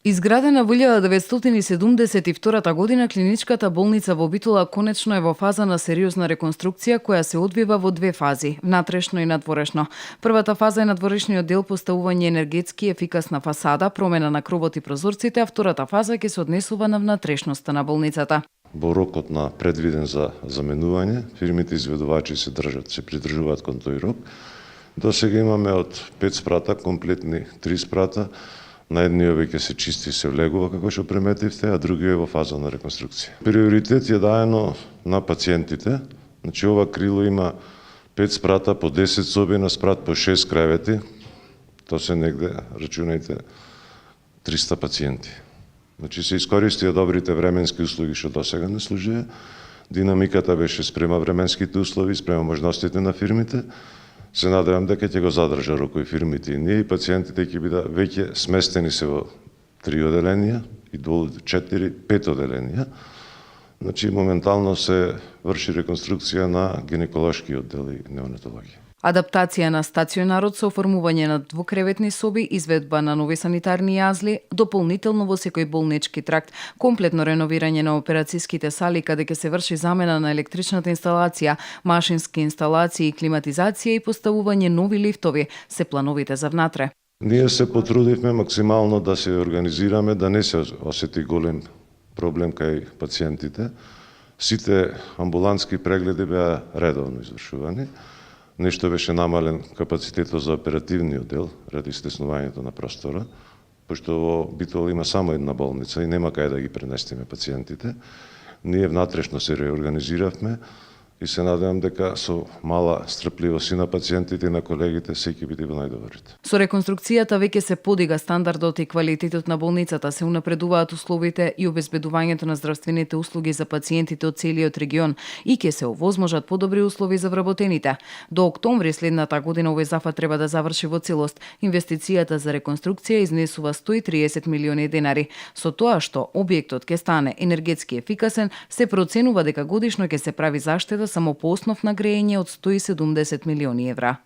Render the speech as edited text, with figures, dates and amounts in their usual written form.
Изградена во 1972 година, клиничката болница во Битола конечно е во фаза на сериозна реконструкција која се одвива во две фази, внатрешно и надворешно. Првата фаза е надворешниот дел, поставување енергетски ефикасна фасада, промена на кровот и прозорците, а втората фаза ќе се однесува на внатрешноста на болницата. Во рокот на предвиден за заменување, фирмите изведувачи се придржуваат кон тој рок. До сега имаме од 5 спрата, комплетни 3 спрата. На едниот веќе се чисти и се влегува, како што приметивте, а другиот е во фаза на реконструкција. Приоритет е даено на пациентите. Значи, ова крило има 5 спрата по 10 соби, на спрат по 6 кревети. Тоа се негде, рачунајте, 300 пациенти. Значи, се искористија добрите временски услови што досега не служија. Динамиката беше спрема временските услови, спрема можностите на фирмите. Се надевам дека ќе го задржа рокови фирмите и ние и пациентите ќе бидат веќе сместени се во 3 оделенија и 4-5 оделенија. Значи, моментално се врши реконструкција на гинеколошки оддел и неонатологија. Адаптација на стационарот со оформување на двукреветни соби, изведба на нови санитарни јазли, дополнително во секој болнички тракт, комплетно реновирање на операцијските сали каде ќе се врши замена на електричната инсталација, машински инсталации и климатизација и поставување нови лифтови се плановите за внатре. Ние се потрудивме максимално да се организираме, да не се осети голем проблем кај пациентите. Сите амбулантски прегледи беа редовно извршувани. Нешто беше намален капацитетот за оперативниот дел, ради стеснувањето на простора, пошто во Битола има само една болница и нема кај да ги пренестиме пациентите. Ние внатрешно се реорганизиравме и се надевам дека со мала стрпливост и на пациентите и на колегите се ќе биде во најдобрите. Со реконструкцијата веќе се подига стандардот и квалитетот на болницата, се унапредуваат условите и обезбедувањето на здравствените услуги за пациентите од целиот регион и ќе се овозможат подобри услови за вработените. До октомври следната година овој зафат треба да заврши во целост. Инвестицијата за реконструкција изнесува 130 милиони денари. Со тоа што објектот ќе стане енергетски ефикасен, се проценува дека годишно ќе се прави заштеда само по основ на грејење од 170 милиони евра.